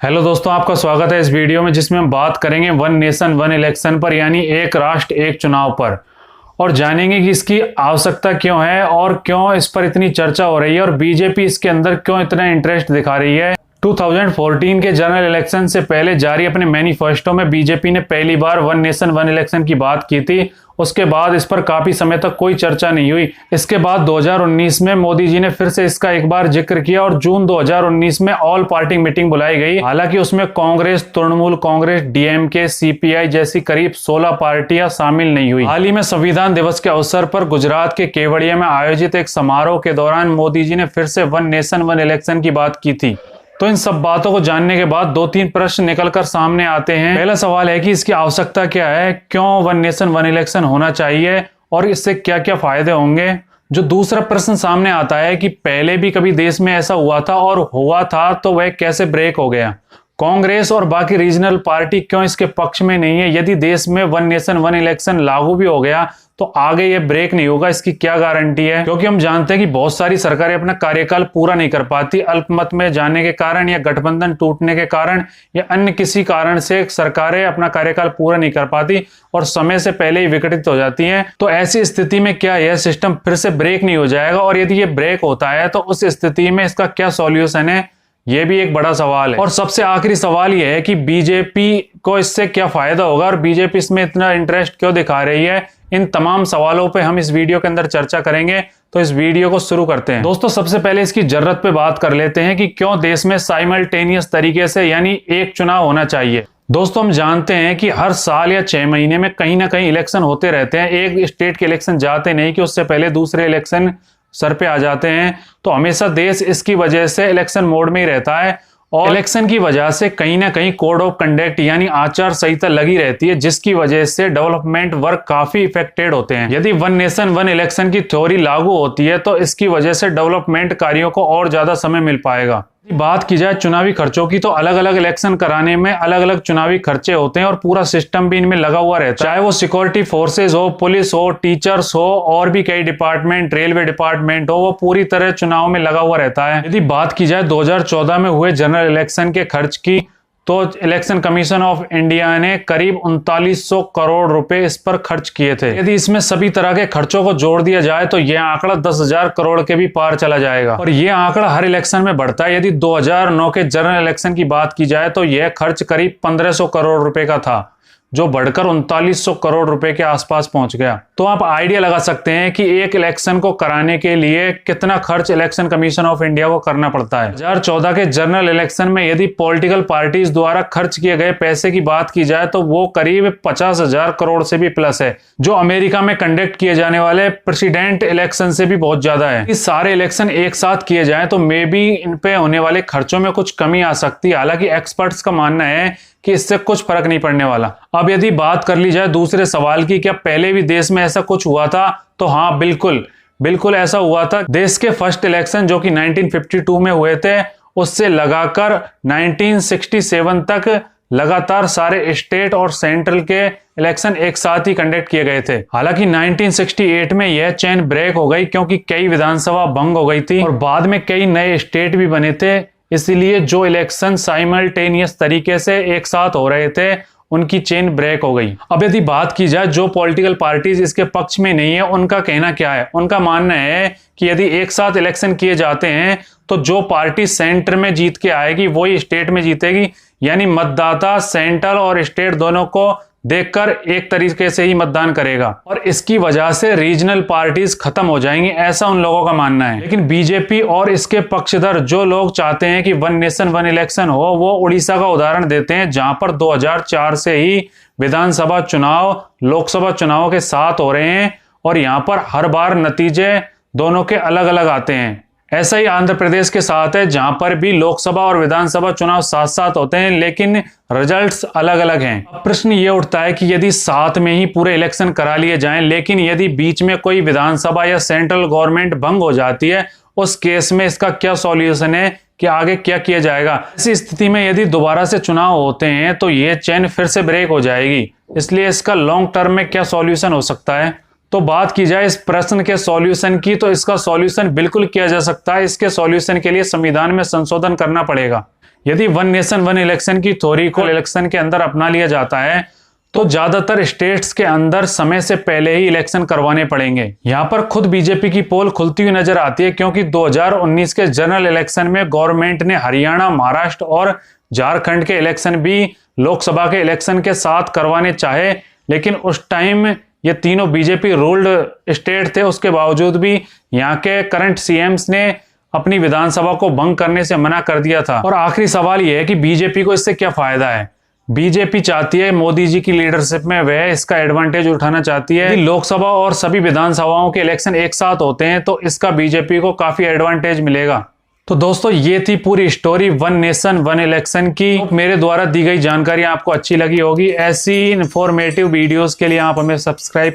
Hello दोस्तों, आपका स्वागत है इस वीडियो में जिसमें हम बात करेंगे वन नेशन वन इलेक्शन पर, यानी एक राष्ट्र एक चुनाव पर, और जानेंगे कि इसकी आवश्यकता क्यों है और क्यों इस पर इतनी चर्चा हो रही है और बीजेपी इसके अंदर क्यों इतना इंटरेस्ट दिखा रही है। 2014 के जनरल इलेक्शन से पहले जारी अपने मैनिफेस्टो में बीजेपी ने पहली बार वन नेशन वन इलेक्शन की बात की थी। उसके बाद इस पर काफी समय तक कोई चर्चा नहीं हुई। इसके बाद 2019 में मोदी जी ने फिर से इसका एक बार जिक्र किया और जून 2019 में ऑल पार्टी मीटिंग बुलाई गई। हालांकि उसमें कांग्रेस, तृणमूल कांग्रेस, डीएमके, सीपीआई जैसी करीब 16 पार्टियां शामिल नहीं हुई। हाल ही में संविधान दिवस के अवसर पर गुजरात के केवड़िया में आयोजित एक समारोह के दौरान मोदी जी ने फिर से वन नेशन वन इलेक्शन की बात की थी। तो इन सब बातों को जानने के बाद दो तीन प्रश्न निकलकर सामने आते हैं। पहला सवाल है कि इसकी आवश्यकता क्या है, क्यों वन नेशन वन इलेक्शन होना चाहिए और इससे क्या क्या फायदे होंगे। जो दूसरा प्रश्न सामने आता है कि पहले भी कभी देश में ऐसा हुआ था और हुआ था तो वह कैसे ब्रेक हो गया। कांग्रेस और बाकी रीजनल पार्टी क्यों इसके पक्ष में नहीं है। यदि देश में वन नेशन वन इलेक्शन लागू भी हो गया तो आगे ये ब्रेक नहीं होगा, इसकी क्या गारंटी है। क्योंकि हम जानते हैं कि बहुत सारी सरकारें अपना कार्यकाल पूरा नहीं कर पाती, अल्पमत में जाने के कारण या गठबंधन टूटने के कारण या अन्य किसी कारण से सरकारें अपना कार्यकाल पूरा नहीं कर पाती और समय से पहले ही विघटित हो जाती हैं। तो ऐसी स्थिति में क्या यह सिस्टम फिर से ब्रेक नहीं हो जाएगा, और यदि ये ब्रेक होता है तो उस स्थिति में इसका क्या सॉल्यूशन है, यह भी एक बड़ा सवाल है। और सबसे आखिरी सवाल यह है कि बीजेपी को इससे क्या फायदा होगा और बीजेपी इसमें इतना इंटरेस्ट क्यों दिखा रही है। इन तमाम सवालों पे हम इस वीडियो के अंदर चर्चा करेंगे। तो इस वीडियो को शुरू करते हैं। दोस्तों, सबसे पहले इसकी जरूरत पे बात कर लेते हैं कि क्यों देश में साइमल्टेनियस तरीके से यानी एक चुनाव होना चाहिए। दोस्तों, हम जानते हैं कि हर साल या 6 महीने में कहीं ना कहीं इलेक्शन होते रहते हैं। एक स्टेट के इलेक्शन जाते नहीं कि उससे पहले दूसरे इलेक्शन सर पे आ जाते हैं। तो हमेशा देश इसकी वजह से इलेक्शन मोड में ही रहता है और इलेक्शन की वजह से कहीं ना कहीं कोड ऑफ कंडक्ट यानी आचार संहिता लगी रहती है, जिसकी वजह से डेवलपमेंट वर्क काफी इफेक्टेड होते हैं। यदि वन नेशन वन इलेक्शन की थ्योरी लागू होती है तो इसकी वजह से डेवलपमेंट कार्यों को और ज्यादा समय मिल पाएगा। बात की जाए चुनावी खर्चों की तो अलग अलग इलेक्शन कराने में अलग अलग चुनावी खर्चे होते हैं और पूरा सिस्टम भी इनमें लगा हुआ रहता है, चाहे वो सिक्योरिटी फोर्सेज हो, पुलिस हो, टीचर्स हो और भी कई डिपार्टमेंट, रेलवे डिपार्टमेंट हो, वो पूरी तरह चुनाव में लगा हुआ रहता है। यदि बात की जाए 2014 में हुए जनरल इलेक्शन के खर्च की तो इलेक्शन कमीशन ऑफ इंडिया ने करीब 3900 करोड़ रुपए इस पर खर्च किए थे। यदि इसमें सभी तरह के खर्चों को जोड़ दिया जाए तो यह आंकड़ा 10,000 करोड़ के भी पार चला जाएगा और यह आंकड़ा हर इलेक्शन में बढ़ता है। यदि 2009 के जनरल इलेक्शन की बात की जाए तो यह खर्च करीब 1500 करोड़ रुपए का था, जो बढ़कर 3900 करोड़ रुपए के आसपास पहुंच गया। तो आप आइडिया लगा सकते हैं कि एक इलेक्शन को कराने के लिए कितना खर्च इलेक्शन कमीशन ऑफ इंडिया को करना पड़ता है। 2014 के जनरल इलेक्शन में यदि पॉलिटिकल पार्टीज द्वारा खर्च किए गए पैसे की बात की जाए तो वो करीब 50,000 करोड़ से भी प्लस है, जो अमेरिका में कंडक्ट किए जाने वाले प्रेसिडेंट इलेक्शन से भी बहुत ज्यादा है। इस सारे इलेक्शन एक साथ किए जाए तो मे बी इन पे होने वाले खर्चों में कुछ कमी आ सकती है। हालांकि एक्सपर्ट्स का मानना है कि इससे कुछ फर्क नहीं पड़ने वाला। अब यदि बात कर ली जाए दूसरे सवाल की, क्या पहले भी देश में ऐसा कुछ हुआ था, तो हाँ, बिल्कुल ऐसा हुआ था। देश के फर्स्ट इलेक्शन जो कि 1952 में हुए थे, उससे लगाकर 1967 तक लगातार सारे स्टेट और सेंट्रल के इलेक्शन एक साथ ही कंडक्ट किए गए थे। हालांकि 1968 में यह चेन ब्रेक हो गई क्योंकि कई विधानसभा भंग हो गई थी और बाद में कई नए स्टेट भी बने थे, इसलिए जो इलेक्शन साइमल्टेनियस तरीके से एक साथ हो रहे थे उनकी चेन ब्रेक हो गई। अब यदि बात की जाए जो पॉलिटिकल पार्टीज इसके पक्ष में नहीं है, उनका कहना क्या है। उनका मानना है कि यदि एक साथ इलेक्शन किए जाते हैं तो जो पार्टी सेंटर में जीत के आएगी वही स्टेट में जीतेगी, यानी मतदाता सेंट्रल और स्टेट दोनों को देखकर एक तरीके से ही मतदान करेगा और इसकी वजह से रीजनल पार्टीज खत्म हो जाएंगी, ऐसा उन लोगों का मानना है। लेकिन बीजेपी और इसके पक्षधर जो लोग चाहते हैं कि वन नेशन वन इलेक्शन हो, वो उड़ीसा का उदाहरण देते हैं, जहां पर 2004 से ही विधानसभा चुनाव लोकसभा चुनाव के साथ हो रहे हैं और यहां पर हर बार नतीजे दोनों के अलग अलग आते हैं। ऐसा ही आंध्र प्रदेश के साथ है, जहां पर भी लोकसभा और विधानसभा चुनाव साथ साथ होते हैं लेकिन रिजल्ट्स अलग अलग हैं। अब प्रश्न ये उठता है कि यदि साथ में ही पूरे इलेक्शन करा लिए जाएं, लेकिन यदि बीच में कोई विधानसभा या सेंट्रल गवर्नमेंट भंग हो जाती है, उस केस में इसका क्या सॉल्यूशन है कि आगे क्या किया जाएगा। ऐसी स्थिति में यदि दोबारा से चुनाव होते हैं तो ये चेन फिर से ब्रेक हो जाएगी, इसलिए इसका लॉन्ग टर्म में क्या सॉल्यूशन हो सकता है। तो बात की जाए इस प्रश्न के सॉल्यूशन की, तो इसका सॉल्यूशन बिल्कुल किया जा सकता है। इसके सॉल्यूशन के लिए संविधान में संशोधन करना पड़ेगा। यदि वन नेशन वन इलेक्शन की थ्योरी को इलेक्शन के अंदर अपना लिया जाता है तो ज्यादातर स्टेट्स के अंदर समय से पहले ही इलेक्शन करवाने पड़ेंगे। यहाँ पर खुद बीजेपी की पोल खुलती हुई नजर आती है, क्योंकि 2019 के जनरल इलेक्शन में गवर्नमेंट ने हरियाणा, महाराष्ट्र और झारखंड के इलेक्शन भी लोकसभा के इलेक्शन के साथ करवाने चाहे, लेकिन उस टाइम ये तीनों बीजेपी रूल्ड स्टेट थे। उसके बावजूद भी यहाँ के करंट सीएम्स ने अपनी विधानसभा को भंग करने से मना कर दिया था। और आखिरी सवाल यह है कि बीजेपी को इससे क्या फायदा है। बीजेपी चाहती है मोदी जी की लीडरशिप में वह इसका एडवांटेज उठाना चाहती है। यदि लोकसभा और सभी विधानसभाओं के इलेक्शन एक साथ होते हैं तो इसका बीजेपी को काफी एडवांटेज मिलेगा। तो दोस्तों ये थी पूरी story one nation one election की। मेरे द्वारा दी गई जानकारी आपको अच्छी लगी होगी। ऐसी इंफॉर्मेटिव वीडियोस के लिए आप हमें सब्सक्राइब